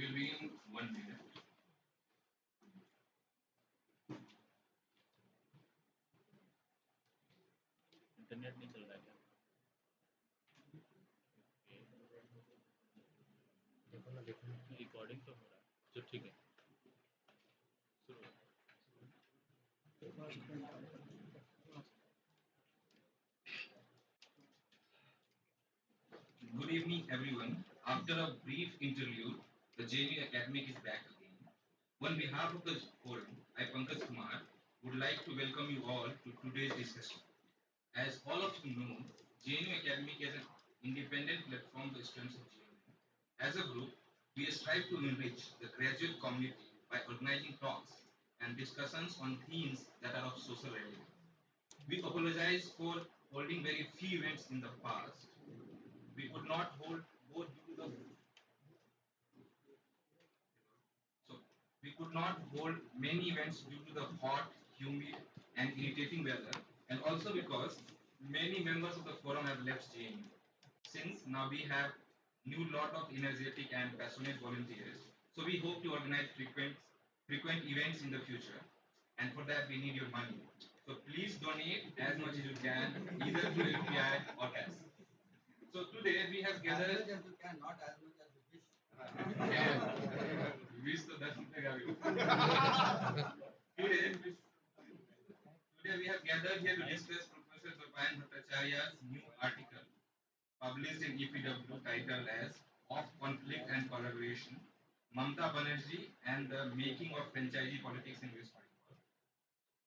We will be in 1 minute. Internet नहीं चल रहा है क्या? देखो ना देखो ना रिकॉर्डिंग तो हो रहा है तो ठीक है शुरू Good evening, everyone. After a brief interlude, the JNU Academic is back again. On behalf of the forum, I, Pankaj Kumar, would like to welcome you all to today's discussion. As all of you know, JNU Academic is an independent platform for students of JNU. As a group, we strive to enrich the graduate community by organizing talks and discussions on themes that are of social relevance. We apologize for holding very few events in the past. We could not hold both due to the so we could not hold many events due to the hot, humid, and irritating weather, and also because many members of the forum have left JNU. Since now we have new lot of energetic and passionate volunteers, so we hope to organize frequent events in the future, and for that we need your money. So please donate as much as you can, either through UPI or cash. So today we have gathered. As much as you can, not as much as you wish. Yeah. Wish to that. Today, today we have gathered here to discuss Professor Durbain Bhattacharya's new article published in EPW titled as Of Conflict and Collaboration, Mamta Banerjee and the Making of Franchisee Politics in West Bengal.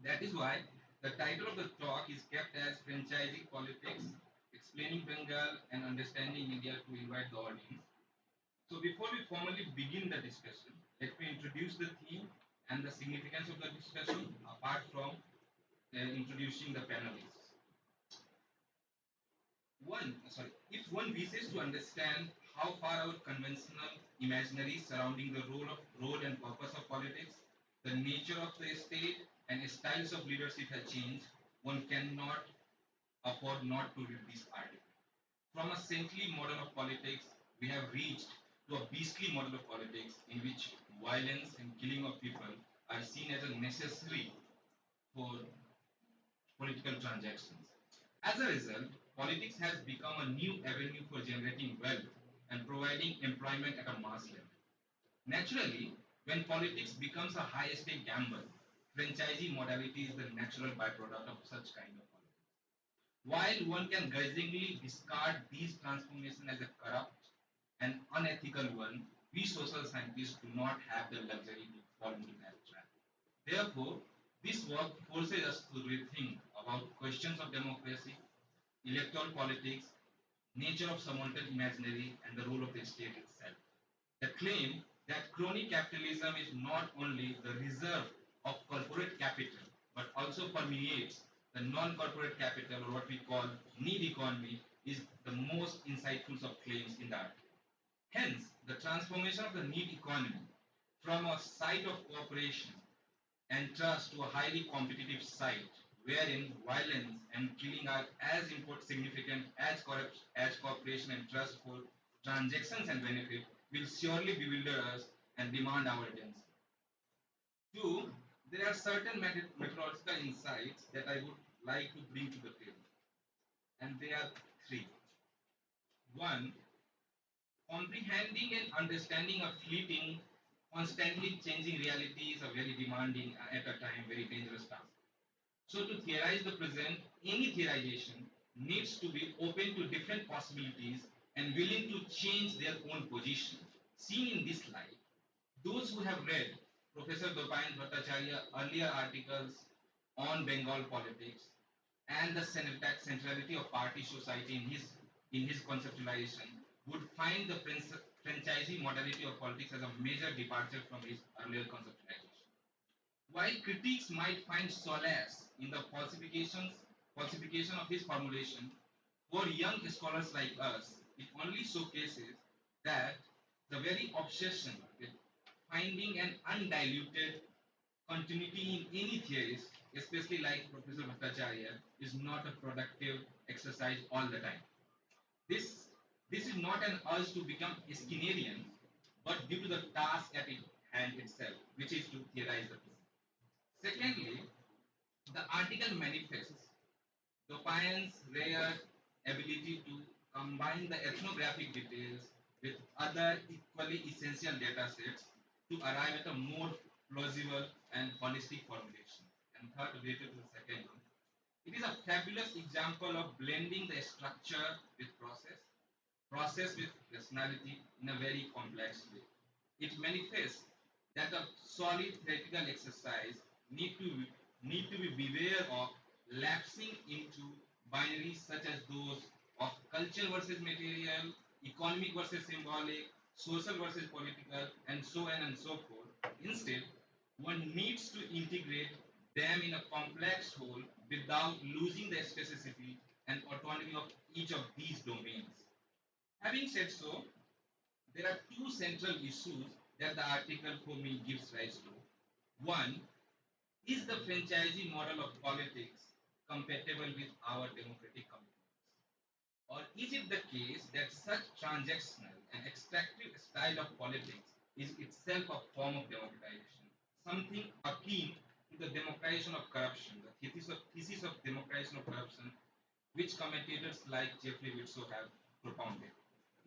That is why the title of the talk is kept as Franchisee Politics, Explaining Bengal and Understanding India to invite the audience. So before we formally begin the discussion, let me introduce the theme and the significance of the discussion apart from introducing the panelists. If one wishes to understand how far our conventional imaginary surrounding the role and purpose of politics, the nature of the state, and styles of leadership has changed, one cannot afford not to read this article. From a saintly model of politics, we have reached to a beastly model of politics in which violence and killing of people are seen as a necessary for political transactions. As a result, politics has become a new avenue for generating wealth and providing employment at a mass level. Naturally, when politics becomes a high-stake gamble, franchisee modality is the natural byproduct of such kind of politics. While one can grudgingly discard these transformations as a corrupt and unethical one, we social scientists do not have the luxury to fall into that trap. Therefore, this work forces us to rethink about questions of democracy, electoral politics, nature of subaltern imaginary, and the role of the state itself. The claim that crony capitalism is not only the reserve of corporate capital, but also permeates the non-corporate capital, or what we call need economy, is the most insightful of claims in the article. Hence, the transformation of the need economy from a site of cooperation and trust to a highly competitive site wherein violence and killing are as significant as cooperation and trust for transactions and benefit will surely bewilder us and demand our attention. Two, there are certain methodological insights that I would like to bring to the table, and they are three. One, comprehending and understanding a fleeting, constantly changing reality is a very demanding, at a time, very dangerous task. So to theorize the present, any theorization needs to be open to different possibilities and willing to change their own position. Seen in this light, those who have read Professor Dopain Bhattacharya earlier articles on Bengal politics and the centrality of party society in his conceptualization would find the franchisee modality of politics as a major departure from his earlier conceptualization. While critics might find solace in the falsification of his formulation, for young scholars like us, it only showcases that the very obsession with finding an undiluted continuity in any theories, especially like Professor Bhattacharya, is not a productive exercise all the time. This, this is not an urge to become Skinnerian, but due to the task at hand itself, which is to theorize the piece. Secondly, the article manifests Dopin's rare ability to combine the ethnographic details with other equally essential data sets to arrive at a more plausible and holistic formulation. And third, related to the second one, it is a fabulous example of blending the structure with process with personality in a very complex way. It manifests that a solid theoretical exercise need to need to be beware of lapsing into binaries such as those of culture versus material, economic versus symbolic, social versus political, and so on and so forth. Instead, one needs to integrate them in a complex whole without losing the specificity and autonomy of each of these domains. Having said so, there are two central issues that the article for me gives rise to. One, is the franchisee model of politics compatible with our democratic commitments? Or is it the case that such transactional and extractive style of politics is itself a form of democratization, something akin to the democratization of corruption, the thesis of democratization of corruption, which commentators like Jeffrey Witso have propounded?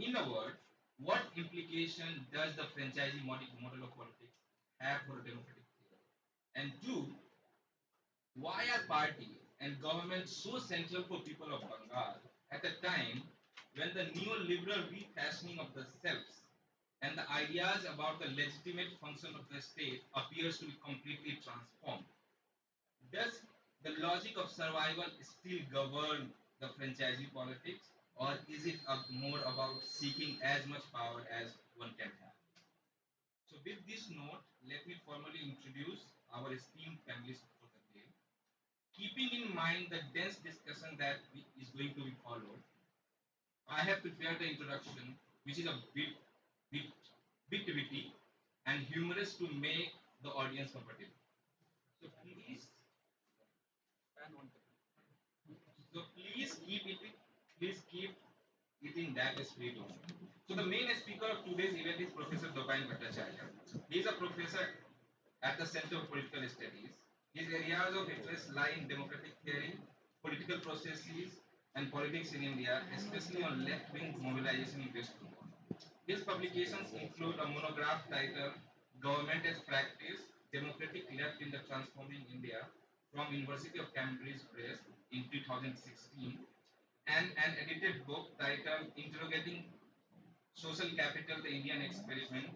In a word, what implication does the franchisee model of politics have for a democratic theory? And two, why are party and government so central for people of Bengal at a time when the neoliberal refashioning of the selves and the ideas about the legitimate function of the state appears to be completely transformed? Does the logic of survival still govern the franchisee politics, or is it more about seeking as much power as one can have? So, with this note, let me formally introduce our esteemed panelists for the day. Keeping in mind the dense discussion that is going to be followed, I have prepared the introduction, which is a bit, bit witty and humorous to make the audience comfortable. So please keep it in that spirit only. So the main speaker of today's event is Professor Dopain Bhattacharya. He is a professor at the Center of Political Studies. His areas of interest lie in democratic theory, political processes, and politics in India, especially on left-wing mobilization in West Bengal. His publications include a monograph titled Government as Practice, Democratic Left in the Transforming India from University of Cambridge Press in 2016, and an edited book titled Interrogating Social Capital, the Indian Experiment,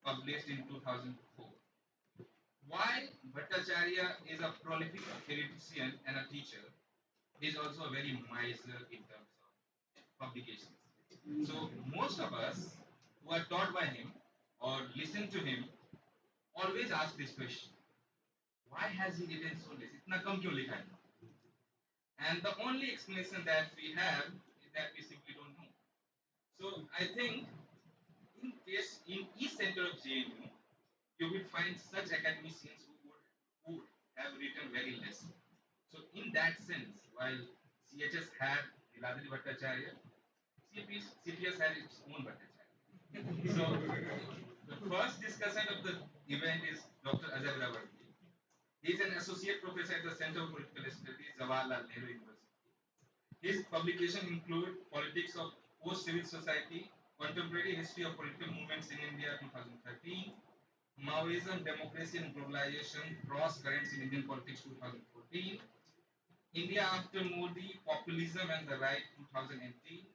published in 2004. While Bhattacharya is a prolific theoretician and a teacher, he is also a very miser in terms of publications. So most of us who are taught by him or listen to him always ask this question: Why has he written so less? इतना कम क्यों लिखा है? And the only explanation that we have is that we simply don't know. So I think in each center of JNU, you will find such academicians who have written very less. So in that sense, while CHS had Niladri Bhattacharya, CPS had its own Bhattacharya. So the first discussion of the event is Dr. Ajay Ravarti. He is an associate professor at the Center of Political Studies, Jawaharlal Nehru University. His publications include Politics of Post-Civil Society, Contemporary History of Political Movements in India 2013, Maoism, Democracy and Globalization, Cross Currents in Indian Politics 2014, India After Modi, Populism and the Right 2018.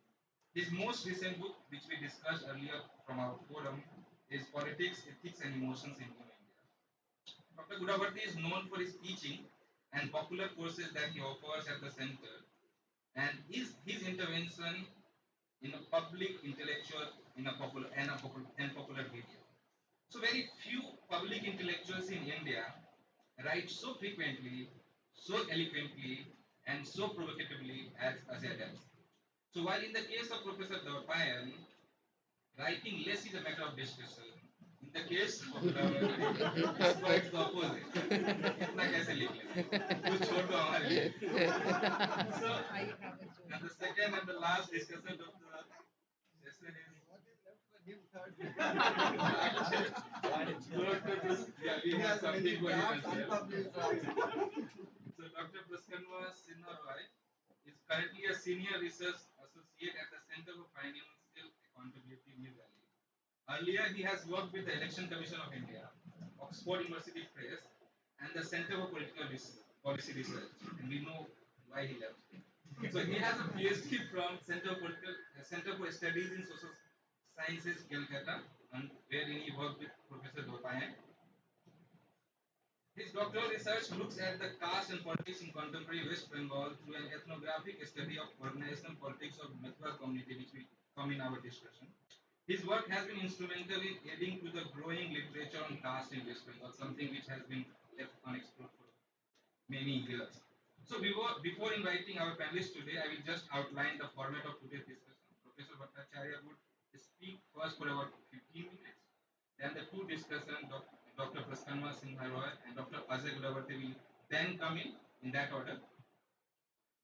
His most recent book, which we discussed earlier from our forum, is Politics, Ethics and Emotions in New India. Dr. Gudavarti is known for his teaching and popular courses that he offers at the center, and his intervention in a public intellectual in a popular media. So very few public intellectuals in India write so frequently, so eloquently, and so provocatively as Ajay does. So while in the case of Professor Davapayan, writing less is a matter of discussion. In the case of it's quite the opposite. इतना कैसे लिख लेते हैं? कुछ छोड़ दो हमारे लिए. So, and the second and the last discussion of the session is Yeah, we have something for him as well. So Dr. Praskanva Sinha Roy is currently a senior research associate at the Center for Financial Accountability, New Delhi. Earlier, he has worked with the Election Commission of India, Oxford University Press, and the Center for Policy Research. And we know why he left. So he has a PhD from Center for Studies in Social Sciences, Calcutta, and wherein he worked with Professor Dopayan. His doctoral research looks at the caste and politics in contemporary West Bengal through an ethnographic study of organizational politics of Mithra community, which will come in our discussion. His work has been instrumental in aiding to the growing literature on caste in West Bengal, something which has been left unexplored for many years. So before inviting our panelists today, I will just outline the format of today's discussion. Professor Bhattacharya would speak first for about 15 minutes. Then the two discussants, Dr. Praskanva Sinha Roy and Dr. Ajay Gudavarti will then come in that order.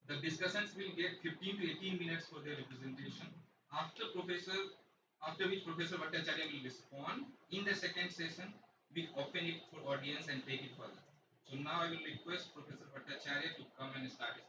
The discussions will get 15 to 18 minutes for their representation. After which Professor Bhattacharya will respond. In the second session, we open it for audience and take it further. So now I will request Professor Bhattacharya to come and start his